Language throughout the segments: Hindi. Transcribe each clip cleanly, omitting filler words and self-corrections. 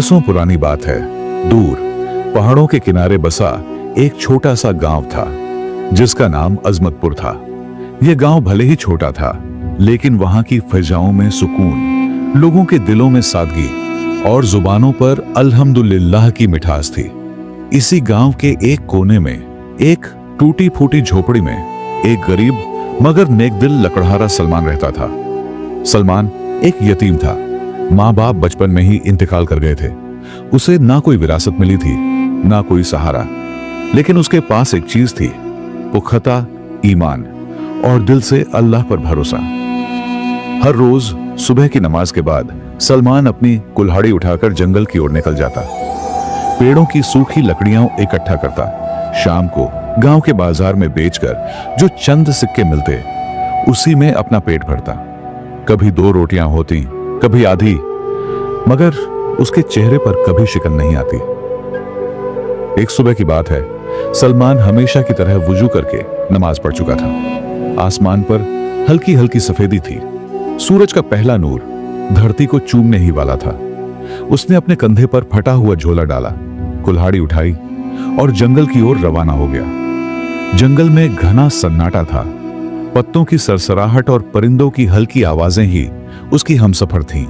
बरसों पुरानी बात है। दूर पहाड़ों के किनारे बसा एक छोटा सा गांव था जिसका नाम अजमतपुर था। यह गांव भले ही छोटा था, लेकिन वहां की फिजाओं में सुकून, लोगों के दिलों में सादगी और जुबानों पर अल्हम्दुलिल्लाह की मिठास थी। इसी गांव के एक कोने में, एक टूटी फूटी झोपड़ी में, एक गरीब मगर नेकदिल लकड़हारा सलमान रहता था। सलमान एक यतीम था। माँ बाप बचपन में ही इंतकाल कर गए थे। उसे ना कोई विरासत मिली थी, ना कोई सहारा, लेकिन उसके पास एक चीज थी, पुख्ता ईमान और दिल से अल्लाह पर भरोसा। हर रोज सुबह की नमाज के बाद सलमान अपनी कुल्हाड़ी उठाकर जंगल की ओर निकल जाता। पेड़ों की सूखी लकड़ियां इकट्ठा करता। शाम को गांव के बाजार में बेचकर जो चंद सिक्के मिलते, उसी में अपना पेट भरता। कभी 2 रोटियां होती, कभी आधी, मगर उसके चेहरे पर कभी शिकन नहीं आती। एक सुबह की बात है, सलमान हमेशा की तरह वुजू करके नमाज पढ़ चुका था। आसमान पर हल्की हल्की सफेदी थी। सूरज का पहला नूर धरती को चूमने ही वाला था। उसने अपने कंधे पर फटा हुआ झोला डाला, कुल्हाड़ी उठाई और जंगल की ओर रवाना हो गया। जंगल में घना सन्नाटा था। पत्तों की सरसराहट और परिंदों की हल्की आवाजें ही उसकी हमसफर थीं।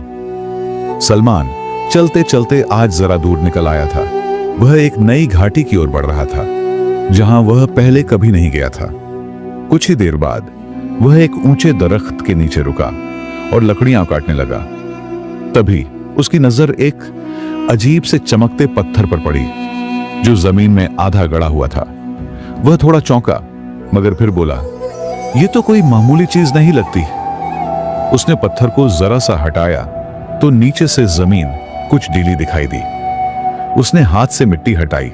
सलमान चलते चलते आज जरा दूर निकल आया था। वह एक नई घाटी की ओर बढ़ रहा था, जहां वह पहले कभी नहीं गया था। कुछ ही देर बाद वह एक ऊंचे दरख्त के नीचे रुका और लकड़ियां काटने लगा। तभी उसकी नजर एक अजीब से चमकते पत्थर पर पड़ी, जो जमीन में आधा गड़ा हुआ था। वह थोड़ा चौंका, मगर फिर बोला, यह तो कोई मामूली चीज नहीं लगती। उसने पत्थर को जरा सा हटाया तो नीचे से जमीन कुछ ढीली दिखाई दी। उसने हाथ से मिट्टी हटाई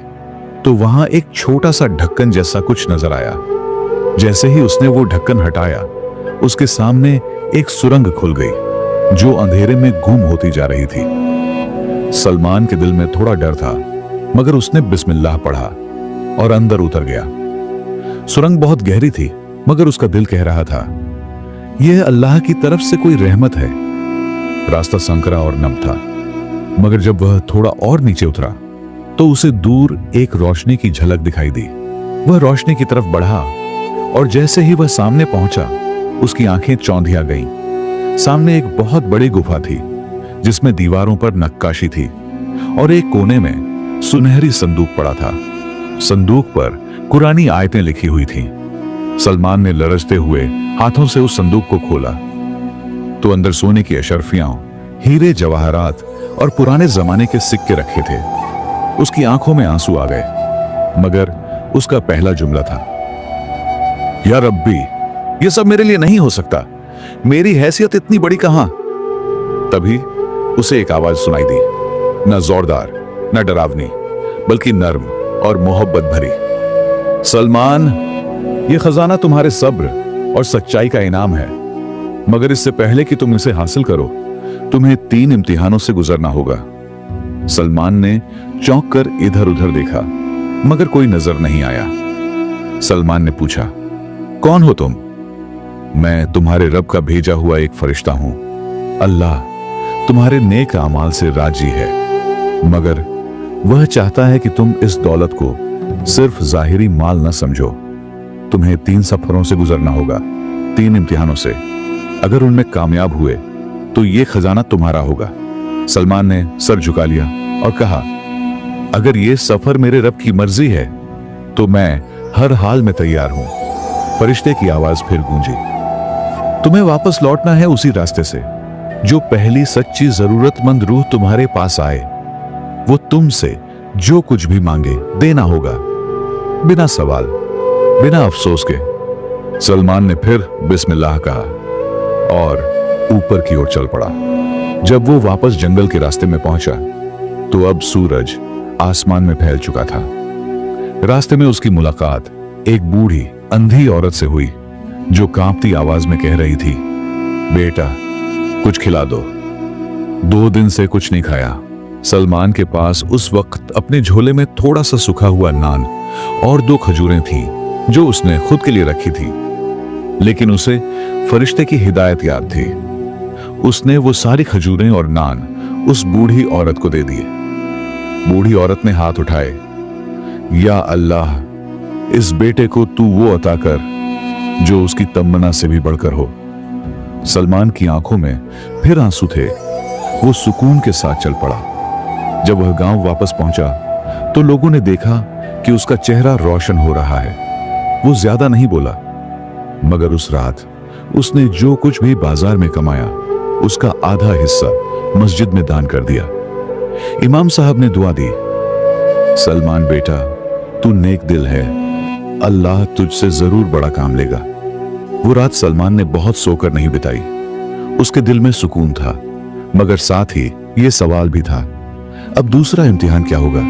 तो वहां एक छोटा सा ढक्कन जैसा कुछ नजर आया। जैसे ही उसने वो ढक्कन हटाया, उसके सामने एक सुरंग खुल गई, जो अंधेरे में गुम होती जा रही थी। सलमान के दिल में थोड़ा डर था, मगर उसने बिस्मिल्लाह पढ़ा और अंदर उतर गया। सुरंग बहुत गहरी थी, मगर उसका दिल कह रहा था, यह अल्लाह की तरफ से कोई रहमत है। रास्ता संकरा और नम था, मगर जब वह थोड़ा और नीचे उतरा तो उसे दूर एक रोशनी की झलक दिखाई दी। वह रोशनी की तरफ बढ़ा और जैसे ही वह सामने पहुंचा, उसकी आंखें चौंधिया गईं। सामने एक बहुत बड़ी गुफा थी, जिसमें दीवारों पर नक्काशी थी और एक कोने में सुनहरी संदूक पड़ा था। संदूक पर कुरानी आयतें लिखी हुई थीं। सलमान ने लरजते हुए हाथों से उस संदूक को खोला तो अंदर सोने की अशर्फियां, हीरे जवाहरात और पुराने जमाने के सिक्के रखे थे। उसकी आंखों में आंसू आ गए, मगर उसका पहला जुमला था, या रब्बी, यह सब मेरे लिए नहीं हो सकता। मेरी हैसियत इतनी बड़ी कहां। तभी उसे एक आवाज सुनाई दी, न जोरदार न डरावनी, बल्कि नर्म और मोहब्बत भरी। सलमान, यह खजाना तुम्हारे सब्र और सच्चाई का इनाम है, मगर इससे पहले कि तुम इसे हासिल करो, तुम्हें 3 इम्तिहानों से गुजरना होगा। सलमान ने चौंक कर इधर उधर देखा, मगर कोई नजर नहीं आया। सलमान ने पूछा, कौन हो तुम? मैं तुम्हारे रब का भेजा हुआ एक फरिश्ता हूं। अल्लाह तुम्हारे नेक अमाल से राजी है, मगर वह चाहता है कि तुम इस दौलत को सिर्फ जाहिरी माल न समझो। तुम्हें 3 सफरों से गुजरना होगा, 3 इम्तिहानों से। अगर उनमें कामयाब हुए तो यह खजाना तुम्हारा होगा। सलमान ने सर झुका लिया और कहा, अगर यह सफर मेरे रब की मर्जी है तो मैं हर हाल में तैयार हूं। फरिश्ते की आवाज फिर गूंजी, तुम्हें वापस लौटना है उसी रास्ते से जो पहली सच्ची जरूरतमंद रूह तुम्हारे पास आए। वो तुमसे जो कुछ भी मांगे देना होगा, बिना सवाल, बिना अफसोस के। सलमान ने फिर बिस्मिल्लाह कहा और ऊपर की ओर चल पड़ा। जब वो वापस जंगल के रास्ते में पहुंचा तो अब सूरज आसमान में फैल चुका था। रास्ते में उसकी मुलाकात एक बूढ़ी अंधी औरत से हुई, जो कांपती आवाज में कह रही थी, बेटा कुछ खिला दो, 2 दिन से कुछ नहीं खाया। सलमान के पास उस वक्त अपने झोले में थोड़ा सा सूखा हुआ नान और 2 खजूरें थीं, जो उसने खुद के लिए रखी थी, लेकिन उसे फरिश्ते की हिदायत याद थी। उसने वो सारी खजूरें और नान उस बूढ़ी औरत को दे दिए। बूढ़ी औरत ने हाथ उठाए। या अल्लाह, इस बेटे को तू वो अता कर जो उसकी तमन्ना से भी बढ़कर हो। सलमान की आंखों में फिर आंसू थे। वो सुकून के साथ चल पड़ा। जब वह गांव वापस पहुंचा तो लोगों ने देखा कि उसका चेहरा रोशन हो रहा है। वो ज्यादा नहीं बोला, मगर उस रात उसने जो कुछ भी बाजार में कमाया उसका आधा हिस्सा मस्जिद में दान कर दिया। इमाम साहब ने दुआ दी, सलमान बेटा, तू नेक दिल है, अल्लाह तुझसे जरूर बड़ा काम लेगा। वो रात सलमान ने बहुत सोकर नहीं बिताई। उसके दिल में सुकून था, मगर साथ ही यह सवाल भी था, अब दूसरा इम्तिहान क्या होगा।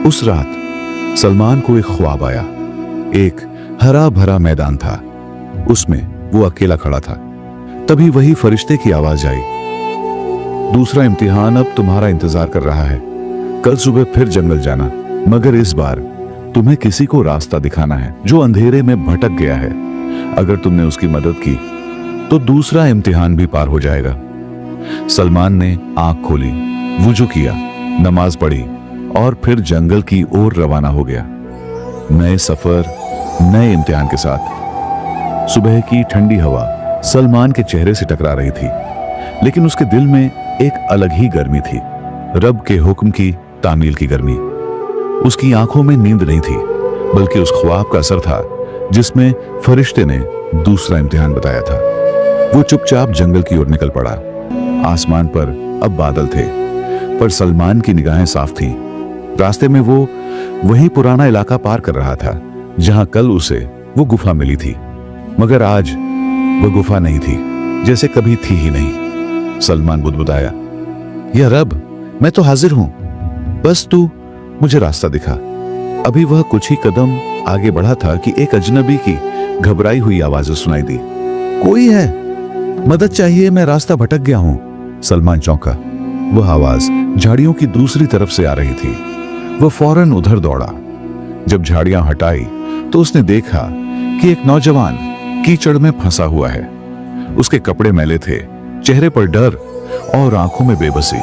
उस रात सलमान को एक ख्वाब आया। एक हरा भरा मैदान था, उसमें वो अकेला खड़ा था। तभी वही फरिश्ते की आवाज आई, दूसरा इम्तिहान अब तुम्हारा इंतजार कर रहा है। कल सुबह फिर जंगल जाना, मगर इस बार तुम्हें किसी को रास्ता दिखाना है जो अंधेरे में भटक गया है। अगर तुमने उसकी मदद की तो दूसरा इम्तिहान भी पार हो जाएगा। सलमान ने आंख खोली, वुजू किया, नमाज पढ़ी और फिर जंगल की ओर रवाना हो गया, नए सफर, नए इम्तिहान के साथ। सुबह की ठंडी हवा सलमान के चेहरे से टकरा रही थी, लेकिन उसके दिल में एक अलग ही गर्मी थी, रब के हुक्म की तामील की गर्मी। उसकी आंखों में नींद नहीं थी, बल्कि उस ख्वाब का असर था जिसमें फरिश्ते ने दूसरा इम्तिहान बताया था। वो चुपचाप जंगल की ओर निकल पड़ा। आसमान पर अब बादल थे, पर सलमान की निगाहें साफ थी। रास्ते में वो वही पुराना इलाका पार कर रहा था जहां कल उसे वो गुफा मिली थी, मगर आज वो गुफा नहीं थी, जैसे कभी थी ही नहीं। सलमान बुदबुदाया, या रब, मैं तो हाजिर हूं, बस तू मुझे रास्ता दिखा। अभी वह कुछ ही कदम आगे बढ़ा था कि एक अजनबी की घबराई हुई आवाजें सुनाई दी, कोई है, मदद चाहिए, मैं रास्ता भटक गया हूं। सलमान चौंका। वह आवाज झाड़ियों की दूसरी तरफ से आ रही थी। वह फौरन उधर दौड़ा। जब झाड़ियां हटाई तो उसने देखा कि एक नौजवान कीचड़ में फंसा हुआ है। उसके कपड़े मैले थे, चेहरे पर डर और आंखों में बेबसी।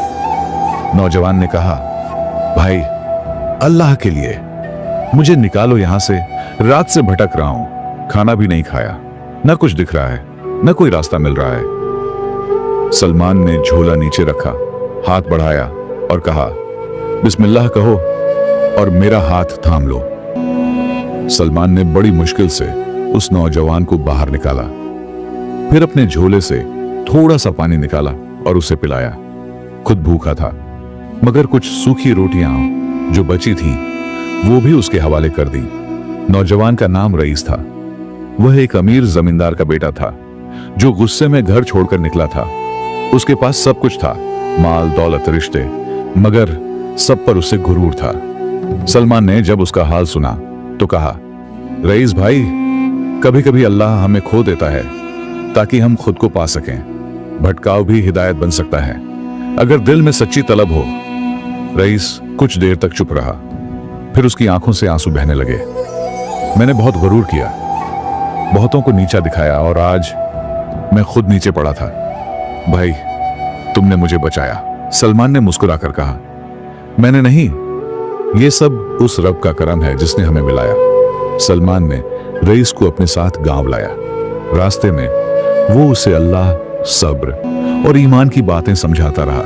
नौजवान ने कहा, भाई, अल्लाह के लिए मुझे निकालो यहां से, रात से भटक रहा हूं, खाना भी नहीं खाया, न कुछ दिख रहा है, न कोई रास्ता मिल रहा है। सलमान ने झोला नीचे रखा, हाथ बढ़ाया और कहा, बिस्मिल्लाह कहो और मेरा हाथ थाम लो। सलमान ने बड़ी मुश्किल से उस नौजवान को बाहर निकाला, फिर अपने झोले से थोड़ा सा पानी निकाला और उसे पिलाया। खुद भूखा था, मगर कुछ सूखी रोटियां जो बची थीं वो भी उसके हवाले कर दी। नौजवान का नाम रईस था। वह एक अमीर जमींदार का बेटा था जो गुस्से में घर छोड़कर निकला था। उसके पास सब कुछ था, माल, दौलत, रिश्ते, मगर सब पर उसे गुरूर था। सलमान ने जब उसका हाल सुना तो कहा, रईस भाई, कभी कभी अल्लाह हमें खो देता है ताकि हम खुद को पा सकें। भटकाव भी हिदायत बन सकता है अगर दिल में सच्ची तलब हो। रईस कुछ देर तक चुप रहा, फिर उसकी आंखों से आंसू बहने लगे। मैंने बहुत गुरूर किया, बहुतों को नीचा दिखाया और आज मैं खुद नीचे पड़ा था। भाई, तुमने मुझे बचाया। सलमान ने मुस्कुराकर कहा, मैंने नहीं, ये सब उस रब का करम है जिसने हमें मिलाया। सलमान ने रईस को अपने साथ गांव लाया। रास्ते में वो उसे अल्लाह, सब्र और ईमान की बातें समझाता रहा।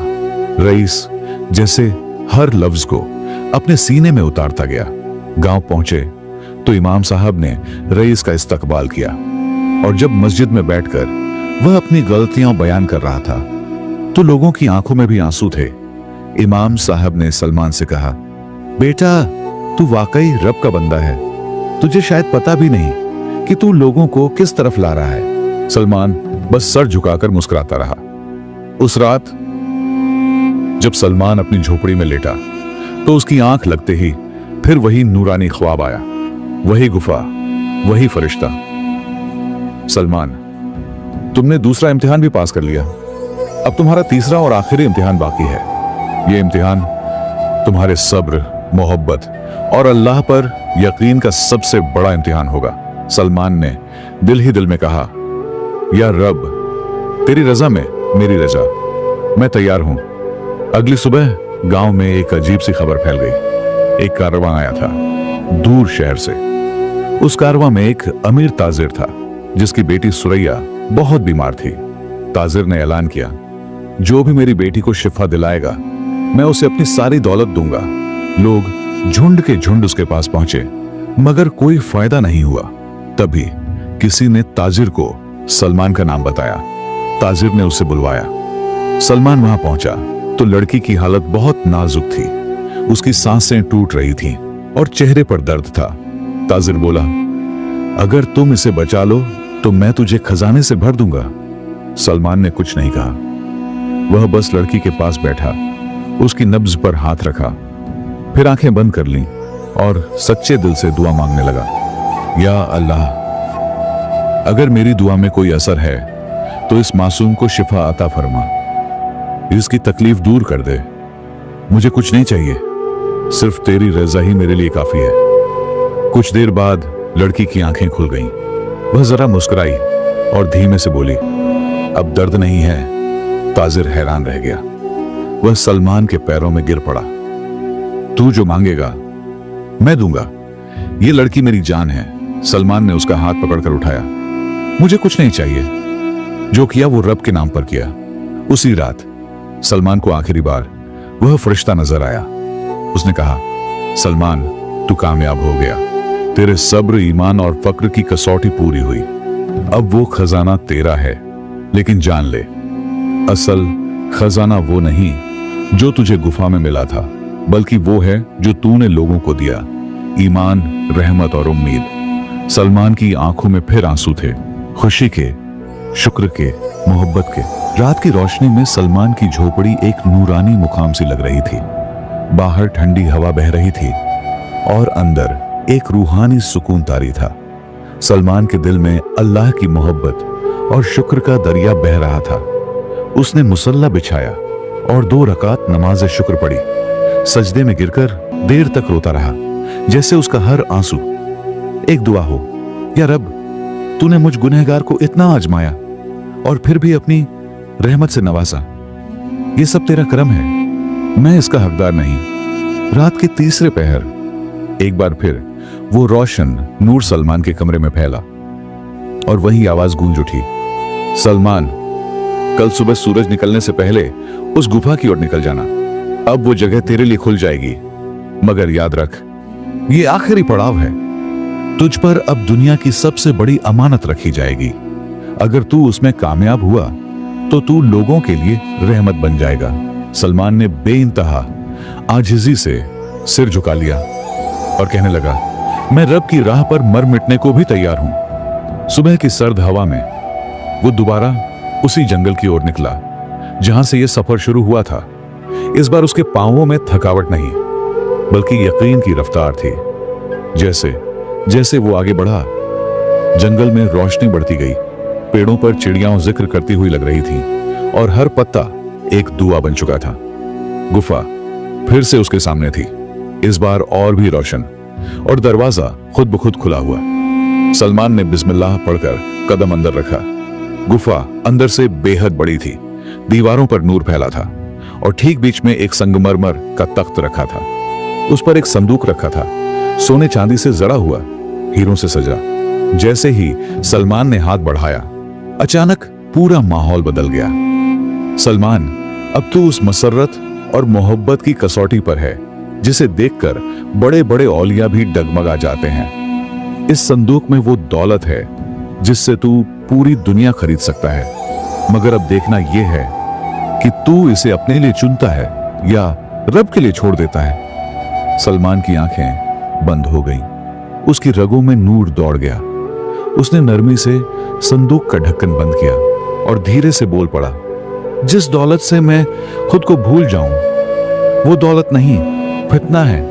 रईस जैसे हर लफ्ज को अपने सीने में उतारता गया। गांव पहुंचे तो इमाम साहब ने रईस का इस्तकबाल किया और जब मस्जिद में बैठकर वह अपनी गलतियां बयान कर रहा था तो लोगों की आंखों में भी आंसू थे। इमाम साहब ने सलमान से कहा, बेटा, तू वाकई रब का बंदा है। तुझे शायद पता भी नहीं कि तू लोगों को किस तरफ ला रहा है। सलमान बस सर झुकाकर मुस्कुराता रहा। उस रात जब सलमान अपनी झोपड़ी में लेटा तो उसकी आंख लगते ही फिर वही नूरानी ख्वाब आया, वही गुफा, वही फरिश्ता। सलमान, तुमने दूसरा इम्तिहान भी पास कर लिया। अब तुम्हारा तीसरा और आखिरी इम्तिहान बाकी है। यह इम्तिहान तुम्हारे सब्र, मोहब्बत और अल्लाह पर यकीन का सबसे बड़ा इम्तिहान होगा। सलमान ने दिल ही दिल में कहा, या रब, तेरी रजा में मेरी रजा, मैं तैयार हूं। अगली सुबह गांव में एक अजीब सी खबर फैल गई। एक कारवां आया था दूर शहर से। उस कारवां में एक अमीर ताजिर था जिसकी बेटी सुरैया बहुत बीमार थी। ताजिर ने ऐलान किया, जो भी मेरी बेटी को शिफा दिलाएगा मैं उसे अपनी सारी दौलत दूंगा। लोग झुंड के झुंड उसके पास पहुंचे, मगर कोई फायदा नहीं हुआ। तभी किसी ने ताजिर को सलमान का नाम बताया। ताजिर ने उसे बुलवाया। सलमान वहां पहुंचा तो लड़की की हालत बहुत नाजुक थी। उसकी सांसें टूट रही थीं और चेहरे पर दर्द था। ताजिर बोला, अगर तुम इसे बचा लो तो मैं तुझे खजाने से भर दूंगा। सलमान ने कुछ नहीं कहा। वह बस लड़की के पास बैठा, उसकी नब्ज पर हाथ रखा, फिर आंखें बंद कर लीं और सच्चे दिल से दुआ मांगने लगा। या अल्लाह, अगर मेरी दुआ में कोई असर है तो इस मासूम को शिफा अता फरमा, इसकी तकलीफ दूर कर दे। मुझे कुछ नहीं चाहिए, सिर्फ तेरी रजा ही मेरे लिए काफी है। कुछ देर बाद लड़की की आंखें खुल गईं। वह जरा मुस्कुराई और धीमे से बोली, अब दर्द नहीं है। ताजिर हैरान रह गया। वह सलमान के पैरों में गिर पड़ा। तू जो मांगेगा मैं दूंगा। ये लड़की मेरी जान है। सलमान ने उसका हाथ पकड़कर उठाया। मुझे कुछ नहीं चाहिए। जो किया वो रब के नाम पर किया। उसी रात सलमान को आखिरी बार वह फरिश्ता नजर आया। उसने कहा, सलमान, तू कामयाब हो गया। तेरे सब्र, ईमान और फक्र की कसौटी पूरी हुई। अब वो खजाना तेरा है। लेकिन जान ले, असल खजाना वो नहीं जो तुझे गुफा में मिला था, बल्कि वो है जो तूने लोगों को दिया। ईमान, रहमत और उम्मीद। सलमान की आंखों में फिर आंसू थे, खुशी के, शुक्र के, मोहब्बत के। रात की रोशनी में सलमान की झोपड़ी एक नूरानी मुकाम सी लग रही थी। बाहर ठंडी हवा बह रही थी और अंदर एक रूहानी सुकून तारी था। सलमान के दिल में अल्लाह की मोहब्बत और शुक्र का दरिया बह रहा था। उसने मुसल्ला बिछाया और 2 रकात नमाज शुक्र पढ़ी। सजदे में गिरकर देर तक रोता रहा, जैसे उसका हर आंसू एक दुआ हो। या रब, तूने मुझ गुनहगार को इतना आजमाया और फिर भी अपनी रहमत से नवाजा। ये सब तेरा करम है, मैं इसका हकदार नहीं। रात के तीसरे पहर एक बार फिर वो रोशन नूर सलमान के कमरे में फैला और वही आवाज गूंज उठी, सलमान, कल सुबह सूरज निकलने से पहले उस गुफा की ओर निकल जाना। अब वो जगह तेरे लिए खुल जाएगी, मगर याद रख, ये आखिरी पड़ाव है। तुझ पर अब दुनिया की सबसे बड़ी अमानत रखी जाएगी। अगर तू उसमें कामयाब हुआ तो तू लोगों के लिए रहमत बन जाएगा। सलमान ने बेइंतहा आजिज़ी से सिर झुका लिया और कहने लगा, मैं रब की राह पर मर मिटने को भी तैयार हूं। सुबह की सर्द हवा में वो दोबारा उसी जंगल की ओर निकला जहां से यह सफर शुरू हुआ था। इस बार उसके पांवों में थकावट नहीं, बल्कि यकीन की रफ्तार थी। जैसे जैसे वो आगे बढ़ा, जंगल में रोशनी बढ़ती गई। पेड़ों पर चिड़ियां जिक्र करती हुई लग रही थीं और हर पत्ता एक दुआ बन चुका था। गुफा फिर से उसके सामने थी, इस बार और भी रोशन, और दरवाजा खुद ब खुद खुला हुआ। सलमान ने बिस्मिल्लाह पढ़कर कदम अंदर रखा। गुफा अंदर से बेहद बड़ी थी। दीवारों पर नूर फैला था और ठीक बीच में एक संगमरमर का तख्त रखा था। उस पर एक संदूक रखा था, सोने चांदी से जड़ा हुआ, हीरों से सजा। जैसे ही सलमान ने हाथ बढ़ाया, अचानक पूरा माहौल बदल गया। सलमान, अब तू उस मसरत और मोहब्बत की कसौटी पर है जिसे देखकर बड़े बड़े औलिया भी डगमगा जाते हैं। इस संदूक में वो दौलत है जिससे तू पूरी दुनिया खरीद सकता है, मगर अब देखना यह है कि तू इसे अपने लिए चुनता है या रब के लिए छोड़ देता है। सलमान की आंखें बंद हो गईं, उसकी रगों में नूर दौड़ गया। उसने नरमी से संदूक का ढक्कन बंद किया और धीरे से बोल पड़ा, जिस दौलत से मैं खुद को भूल जाऊं, वो दौलत नहीं, फितना है।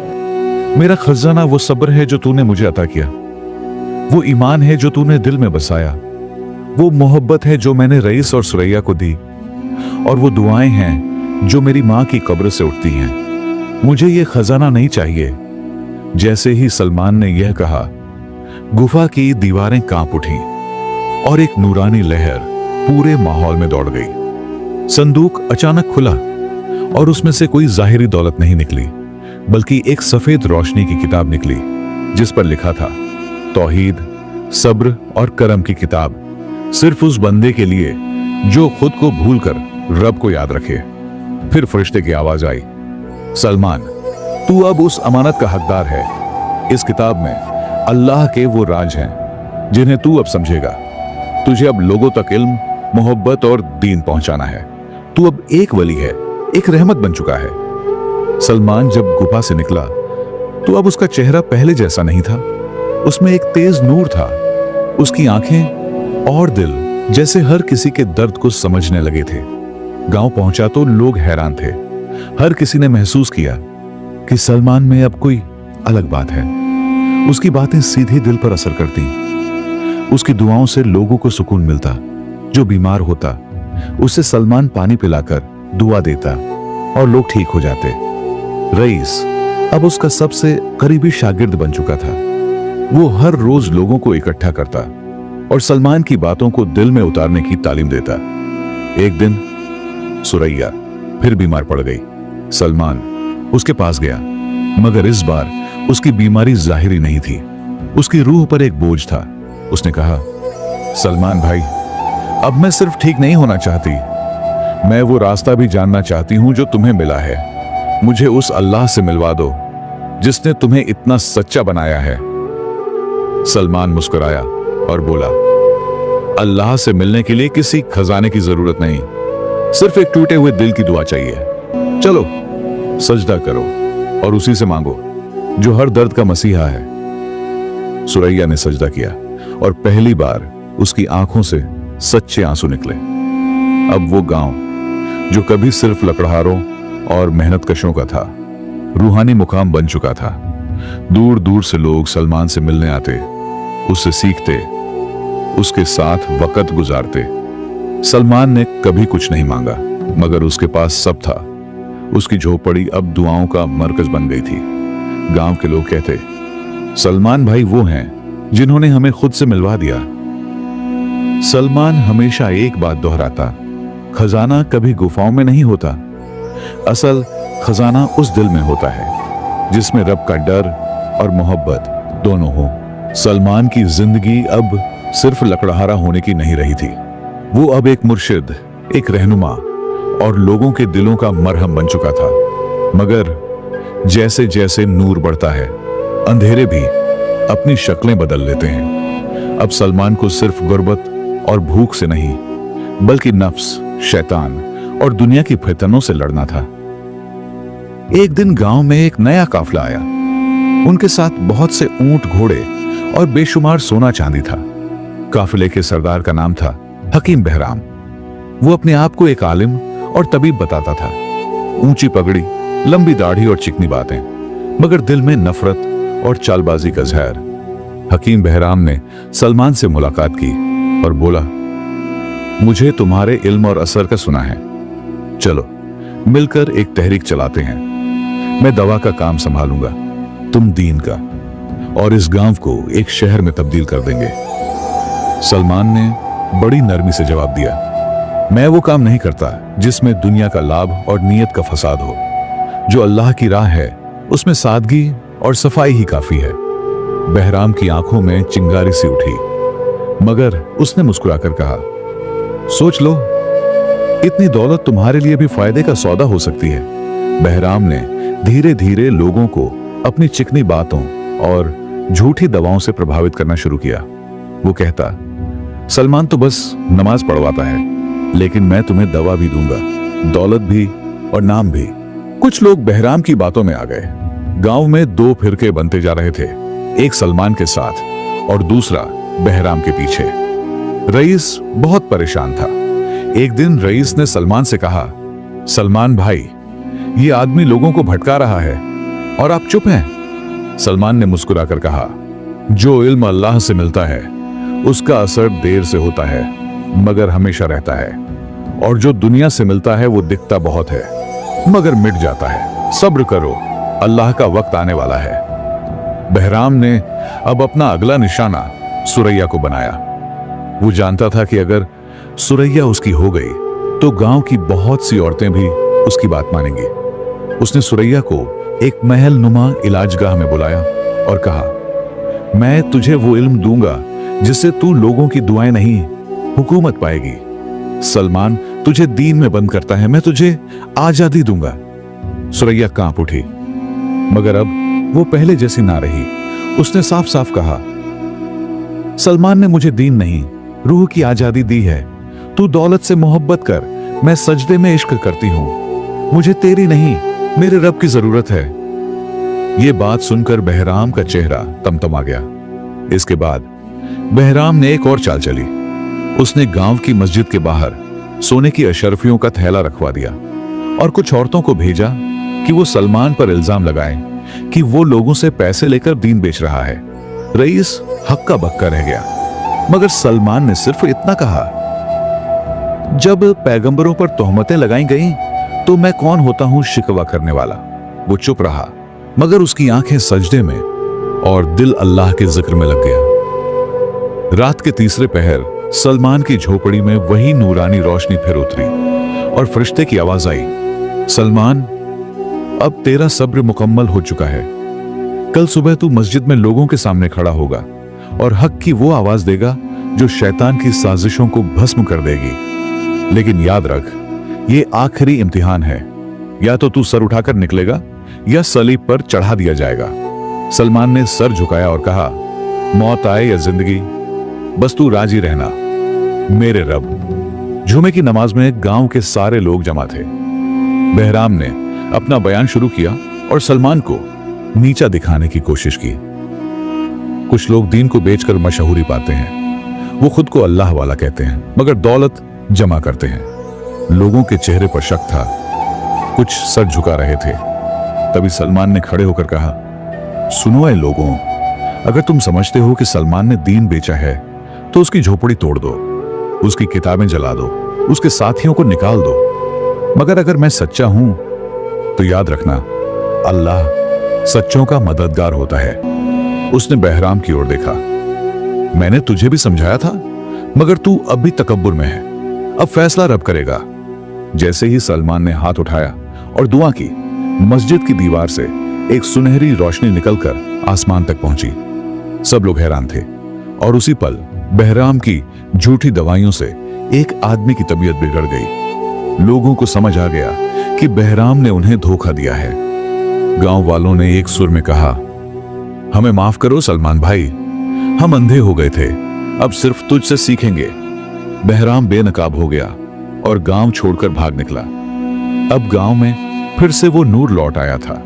मेरा खजाना वो सब्र है जो तूने मुझे अता किया, वो ईमान है जो तूने दिल में बसाया, वो मोहब्बत है जो मैंने रईस और सुरैया को दी, और वो दुआएं हैं जो मेरी मां की कब्र से उठती हैं। मुझे ये खजाना नहीं चाहिए। जैसे ही सलमान ने यह कहा, गुफा की दीवारें कांप उठीं और एक नूरानी लहर पूरे माहौल में दौड़ गई। संदूक अचानक खुला और उसमें से कोई जाहिरी दौलत नहीं निकली, बल्कि एक सफेद रोशनी की किताब निकली जिस पर लिखा था तौहीद, सब्र और करम की किताब, सिर्फ उस बंदे के लिए जो खुद को भूलकर रब को याद रखे। फिर फरिश्ते की आवाज आई, सलमान, तू अब उस अमानत का हकदार है। इस किताब में अल्लाह के वो राज हैं जिन्हें तू अब समझेगा। तुझे अब लोगों तक इल्म, मोहब्बत और दीन पहुंचाना है। तू अब एक वली है, एक रहमत बन चुका है। सलमान जब गुफा से निकला तो अब उसका चेहरा पहले जैसा नहीं था। उसमें एक तेज नूर था। उसकी आंखें और दिल जैसे हर किसी के दर्द को समझने लगे थे। गांव पहुंचा तो लोग हैरान थे। हर किसी ने महसूस किया कि सलमान में अब कोई अलग बात है। उसकी बातें सीधे दिल पर असर करती। उसकी दुआओं से लोगों को सुकून मिलता। जो बीमार होता उसे सलमान पानी पिलाकर दुआ देता और लोग ठीक हो जाते। रईस अब उसका सबसे करीबी शागिर्द बन चुका था। वो हर रोज लोगों को इकट्ठा करता और सलमान की बातों को दिल में उतारने की तालीम देता। एक दिन सुरैया फिर बीमार पड़ गई। सलमान उसके पास गया, मगर इस बार उसकी बीमारी जाहिरी नहीं थी। उसकी रूह पर एक बोझ था। उसने कहा, सलमान भाई, अब मैं सिर्फ ठीक नहीं होना चाहती, मैं वो रास्ता भी जानना चाहती हूं जो तुम्हें मिला है। मुझे उस अल्लाह से मिलवा दो जिसने तुम्हें इतना सच्चा बनाया है। सलमान मुस्कुराया और बोला, अल्लाह से मिलने के लिए किसी खजाने की जरूरत नहीं, सिर्फ एक टूटे हुए दिल की दुआ चाहिए। चलो सजदा करो और उसी से मांगो जो हर दर्द का मसीहा है। सुरैया ने सजदा किया और पहली बार उसकी आंखों से सच्चे आंसू निकले। अब वो गांव जो कभी सिर्फ लकड़हारों और मेहनतकशों का था, रूहानी मुकाम बन चुका था। दूर दूर से लोग सलमान से मिलने आते, उससे सीखते, उसके साथ वक्त गुजारते। सलमान ने कभी कुछ नहीं मांगा, मगर उसके पास सब था। उसकी झोपड़ी अब दुआओं का मरकज बन गई थी। गांव के लोग कहते, सलमान भाई वो हैं जिन्होंने हमें खुद से मिलवा दिया। सलमान हमेशा एक बात दोहराता, खजाना कभी गुफाओं में नहीं होता, असल खजाना उस दिल में होता है जिसमें रब का डर और मोहब्बत दोनों हो। सलमान की जिंदगी अब सिर्फ लकड़हारा होने की नहीं रही थी। वो अब एक मुर्शिद, एक रहनुमा और लोगों के दिलों का मरहम बन चुका था। मगर जैसे जैसे नूर बढ़ता है, अंधेरे भी अपनी शक्लें बदल लेते हैं। अब सलमान को सिर्फ गुर्बत और भूख से नहीं, बल्कि नफ्स, शैतान और दुनिया की फितनों से लड़ना था। एक दिन गांव में एक नया काफिला आया। उनके साथ बहुत से ऊंट, घोड़े और बेशुमार सोना चांदी था। काफिले के सरदार का नाम था हकीम बहराम। वो अपने आप को एक आलिम और तबीब बताता था। ऊंची पगड़ी, लंबी दाढ़ी और चिकनी बातें, मगर दिल में नफरत और चालबाजी का जहर। हकीम बहराम ने सलमान से मुलाकात की और बोला, मुझे तुम्हारे इल्म और असर का सुना है। चलो मिलकर एक तहरीक चलाते हैं। मैं दवा का काम संभालूंगा, तुम दीन का, और इस गांव को एक शहर में तब्दील कर देंगे। सलमान ने बड़ी नरमी से जवाब दिया, मैं वो काम नहीं करता जिसमें दुनिया का लाभ और नीयत का फसाद हो। जो अल्लाह की राह है उसमें सादगी और सफाई ही काफी है। बहराम की आंखों में चिंगारी सी उठी, मगर उसने मुस्कुराकर कहा, सोच लो, इतनी दौलत तुम्हारे लिए भी फायदे का सौदा हो सकती है। बहराम ने धीरे धीरे लोगों को अपनी चिकनी बातों और झूठी दवाओं से प्रभावित करना शुरू किया। वो कहता, सलमान तो बस नमाज पढ़वाता है, लेकिन मैं तुम्हें दवा भी दूंगा, दौलत भी और नाम भी। कुछ लोग बहराम की बातों में आ गए। गांव में दो फिरके बनते जा रहे थे, एक सलमान के साथ और दूसरा बहराम के पीछे। रईस बहुत परेशान था। एक दिन रईस ने सलमान से कहा, सलमान भाई, ये आदमी लोगों को भटका रहा है और आप चुप हैं। सलमान ने मुस्कुराकर कहा, जो इल्म अल्लाह से मिलता है उसका असर देर से होता है मगर हमेशा रहता है, और जो दुनिया से मिलता है वो दिखता बहुत है मगर मिट जाता है। सब्र करो, अल्लाह का वक्त आने वाला है। बहराम ने अब अपना अगला निशाना सुरैया को बनाया। वो जानता था कि अगर सुरैया उसकी हो गई तो गांव की बहुत सी औरतें भी उसकी बात मानेंगी। उसने सुरैया को एक महल नुमा इलाजगाह में बुलाया और कहा, मैं तुझे वो इल्म दूंगा जिससे तू लोगों की दुआएं नहीं, हुकूमत पाएगी। सलमान तुझे दीन में बंद करता है, मैं तुझे आजादी दूंगा। सुरैया कांप उठी, मगर अब वो पहले जैसी ना रही। उसने साफ साफ कहा, सलमान ने मुझे दीन नहीं, रूह की आजादी दी है। तू दौलत से मोहब्बत कर, मैं सजदे में इश्क करती हूं। मुझे तेरी नहीं, मेरे रब की जरूरत है। यह बात सुनकर बहराम का चेहरा तमतमा गया। इसके बाद बहराम ने एक और चाल चली। उसने गांव की मस्जिद के बाहर सोने की अशरफियों का थैला रखवा दिया और कुछ औरतों को भेजा कि वो सलमान पर इल्जाम लगाएं कि वो लोगों से पैसे लेकर दीन बेच रहा है। रईस हक्का बक्का रह गया, मगर सलमान ने सिर्फ इतना कहा, जब पैगंबरों पर तोहमतें लगाई गईं, तो मैं कौन होता हूं शिकवा करने वाला। वो चुप रहा, मगर उसकी आंखें सजदे में और दिल अल्लाह के जिक्र में लग गया। रात के तीसरे पहर सलमान की झोपड़ी में वही नूरानी रोशनी फिर उतरी और फरिश्ते की आवाज आई, सलमान, अब तेरा सब्र मुकम्मल हो चुका है। कल सुबह तू मस्जिद में लोगों के सामने खड़ा होगा और हक की वो आवाज देगा जो शैतान की साजिशों को भस्म कर देगी। लेकिन याद रख, ये आखिरी इम्तिहान है। या तो तू सर उठाकर निकलेगा या सलीब पर चढ़ा दिया जाएगा। सलमान ने सर झुकाया और कहा, मौत आए या जिंदगी, बस तू राजी रहना मेरे रब। जुमे की नमाज में गांव के सारे लोग जमा थे। बहराम ने अपना बयान शुरू किया और सलमान को नीचा दिखाने की कोशिश की। कुछ लोग दीन को बेचकर मशहूरी पाते हैं। वो खुद को अल्लाह वाला कहते हैं, मगर दौलत जमा करते हैं। लोगों के चेहरे पर शक था, कुछ सर झुका रहे थे। तभी सलमान ने खड़े होकर कहा, सुनो ऐ लोगों, अगर तुम समझते हो कि सलमान ने दीन बेचा है तो उसकी झोपड़ी तोड़ दो, उसकी किताबें जला दो, उसके साथियों को निकाल दो। मगर अगर मैं सच्चा हूं तो याद रखना, अल्लाह सच्चों का मददगार होता है। उसने बहराम की ओर देखा, मैंने तुझे भी समझाया था, मगर तू अब भी तकब्बुर में है। अब फैसला रब करेगा। जैसे ही सलमान ने हाथ उठाया और दुआ की, मस्जिद की दीवार से एक सुनहरी रोशनी निकलकर आसमान तक पहुंची। सब लोग हैरान थे और उसी पल बहराम की झूठी दवाइयों से एक आदमी की तबीयत बिगड़ गई। लोगों को समझ आ गया कि बहराम ने उन्हें धोखा दिया है। गांव वालों ने एक सुर में कहा, हमें माफ करो सलमान भाई, हम अंधे हो गए थे, अब सिर्फ तुझसे सीखेंगे। बहराम बेनकाब हो गया और गांव छोड़कर भाग निकला। अब गांव में फिर से वो नूर लौट आया था।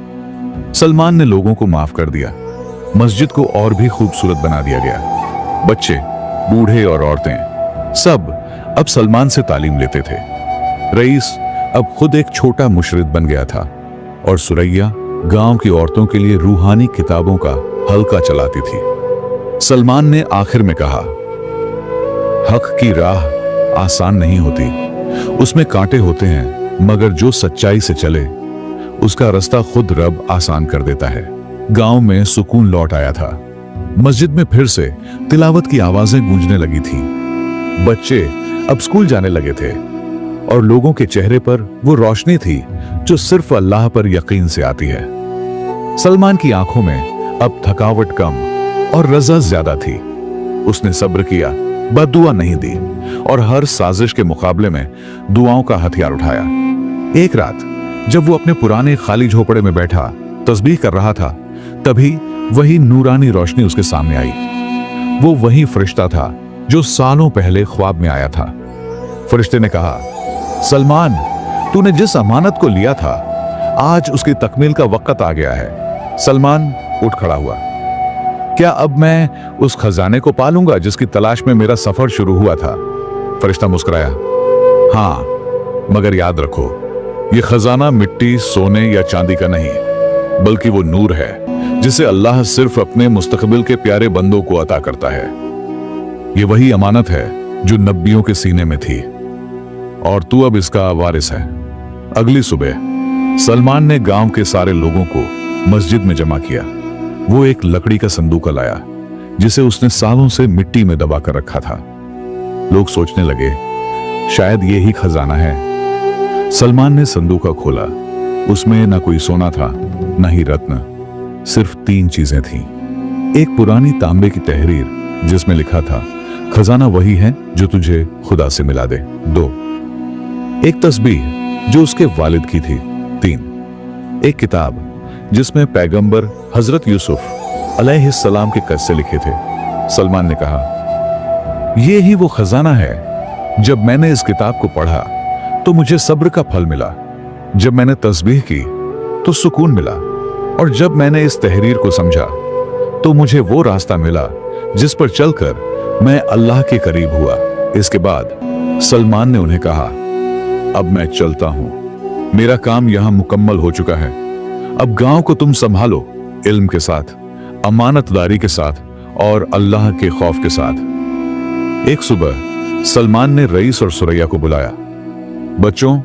सलमान ने लोगों को माफ कर दिया। मस्जिद को और भी खूबसूरत बना दिया गया। बच्चे, बूढ़े और औरतें सब अब सलमान से तालीम लेते थे। रईस अब खुद एक छोटा मुशरिद बन गया था और सुरैया गांव की औरतों के लिए रूहानी किताबों का हल्का चलाती थी। सलमान ने आखिर में कहा, हक की राह आसान नहीं होती, उसमें कांटे होते हैं, मगर जो सच्चाई से चले उसका रास्ता खुद रब आसान कर देता है। गांव में सुकून लौट आया था। मस्जिद में फिर से तिलावत की आवाजें गूंजने लगी थीं। बच्चे अब स्कूल जाने लगे थे और लोगों के चेहरे पर वो रोशनी थी जो सिर्फ अल्लाह पर यकीन से आती है। सलमान की आंखों में अब थकावट कम और रज़ा ज्यादा थी। उसने सब्र किया, बद्दुआ नहीं दी और हर साजिश के मुकाबले में दुआओं का हथियार उठाया। एक रात जब वो अपने पुराने खाली झोपड़े में बैठा तस्बीह कर रहा था, तभी वही नूरानी रोशनी उसके सामने आई। वो वही फरिश्ता था जो सालों पहले ख्वाब में आया था। फरिश्ते ने कहा, सलमान, तूने जिस अमानत को लिया था, आज उसकी तकमील का वक्त आ गया है। सलमान उठ खड़ा हुआ। क्या अब मैं उस खजाने को पालूंगा जिसकी तलाश में मेरा सफर शुरू हुआ था? फरिश्ता मुस्कुराया, हाँ, मगर याद रखो, ये खजाना मिट्टी, सोने या चांदी का नहीं, बल्कि वो नूर है जिसे अल्लाह सिर्फ अपने मुस्तकबिल के प्यारे बंदों को अता करता है। ये वही अमानत है जो नबियों के सीने में थी और तू अब इसका वारिस है। अगली सुबह सलमान ने गांव के सारे लोगों को मस्जिद में जमा किया। वो एक लकड़ी का संदूक लाया जिसे उसने सालों से मिट्टी में दबा कर रखा था। लोग सोचने लगे, शायद ये ही खजाना है। सलमान ने संदूक खोला। उसमें न कोई सोना था, न ही रत्न, सिर्फ 3 चीजें थीं। एक पुरानी तांबे की तहरीर जिसमें लिखा था, खजाना वही है जो तुझे खुदा से मिला दे। 2, एक तस्बीह जो उसके वालिद की थी। 3, एक किताब जिसमें पैगंबर हजरत यूसुफ अलैहिस्सलाम के किस्से लिखे थे। सलमान ने कहा, ये ही वो खजाना है। जब मैंने इस किताब को पढ़ा तो मुझे सब्र का फल मिला, जब मैंने तस्बीह की तो सुकून मिला, और जब मैंने इस तहरीर को समझा तो मुझे वो रास्ता मिला जिस पर चलकर मैं अल्लाह के करीब हुआ। इसके बाद सलमान ने उन्हें कहा, अब मैं चलता हूं, मेरा काम यहां मुकम्मल हो चुका है। अब गांव को तुम संभालो, इल्म के साथ, अमानतदारी के साथ और अल्लाह के खौफ के साथ। एक सुबह सलमान ने रईस और सुरैया को बुलाया। बच्चों,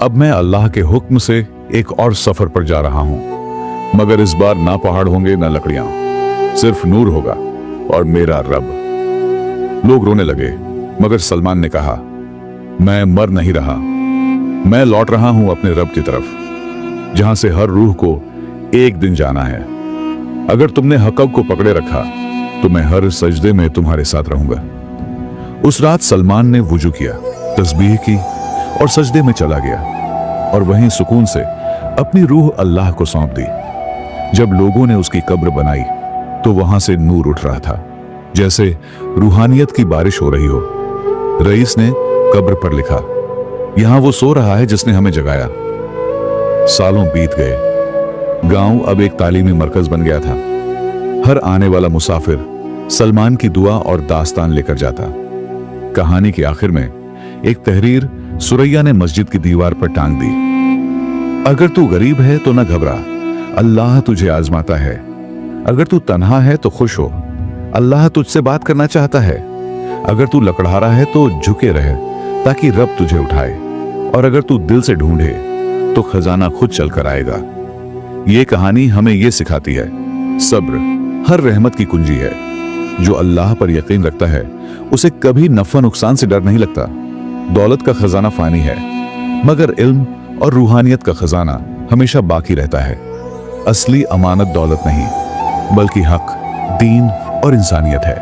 अब मैं अल्लाह के हुक्म से एक और सफर पर जा रहा हूं, मगर इस बार ना पहाड़ होंगे ना लकड़ियां, सिर्फ नूर होगा और मेरा रब। लोग रोने लगे, मगर सलमान ने कहा, मैं मर नहीं रहा, मैं लौट रहा हूं अपने रब की तरफ, जहां से हर रूह को एक दिन जाना है। अगर तुमने हक़ को पकड़े रखा तो मैं हर सजदे में तुम्हारे साथ रहूंगा। उस रात सलमान ने वुजू किया, तस्बीह की और सजदे में चला गया, और वहीं सुकून से अपनी रूह अल्लाह को सौंप दी। जब लोगों ने उसकी कब्र बनाई तो वहां से नूर उठ रहा था, जैसे रूहानियत की बारिश हो रही हो। रईस ने कब्र पर लिखा, यहां वो सो रहा है जिसने हमें जगाया। सालों बीत गए, गांव अब एक तालीमी मरकज बन गया था। हर आने वाला मुसाफिर सलमान की दुआ और दास्तान लेकर जाता। कहानी के आखिर में एक तहरीर सुरैया ने मस्जिद की दीवार पर टांग दी, अगर तू गरीब है तो न घबरा, अल्लाह तुझे आजमाता है। अगर तू तन्हा है तो खुश हो, अल्लाह तुझसे बात करना चाहता है। अगर तू लकड़हारा है तो झुके रहे ताकि रब तुझे उठाए, और अगर तू दिल से ढूंढे तो खजाना खुद चलकर आएगा। ये कहानी हमें यह सिखाती है, सब्र हर रहमत की कुंजी है। जो अल्लाह पर यकीन रखता है उसे कभी नफा नुकसान से डर नहीं लगता। दौलत का खजाना फानी है, मगर इल्म और रूहानियत का खजाना हमेशा बाकी रहता है। असली अमानत दौलत नहीं, बल्कि हक, दीन और इंसानियत है।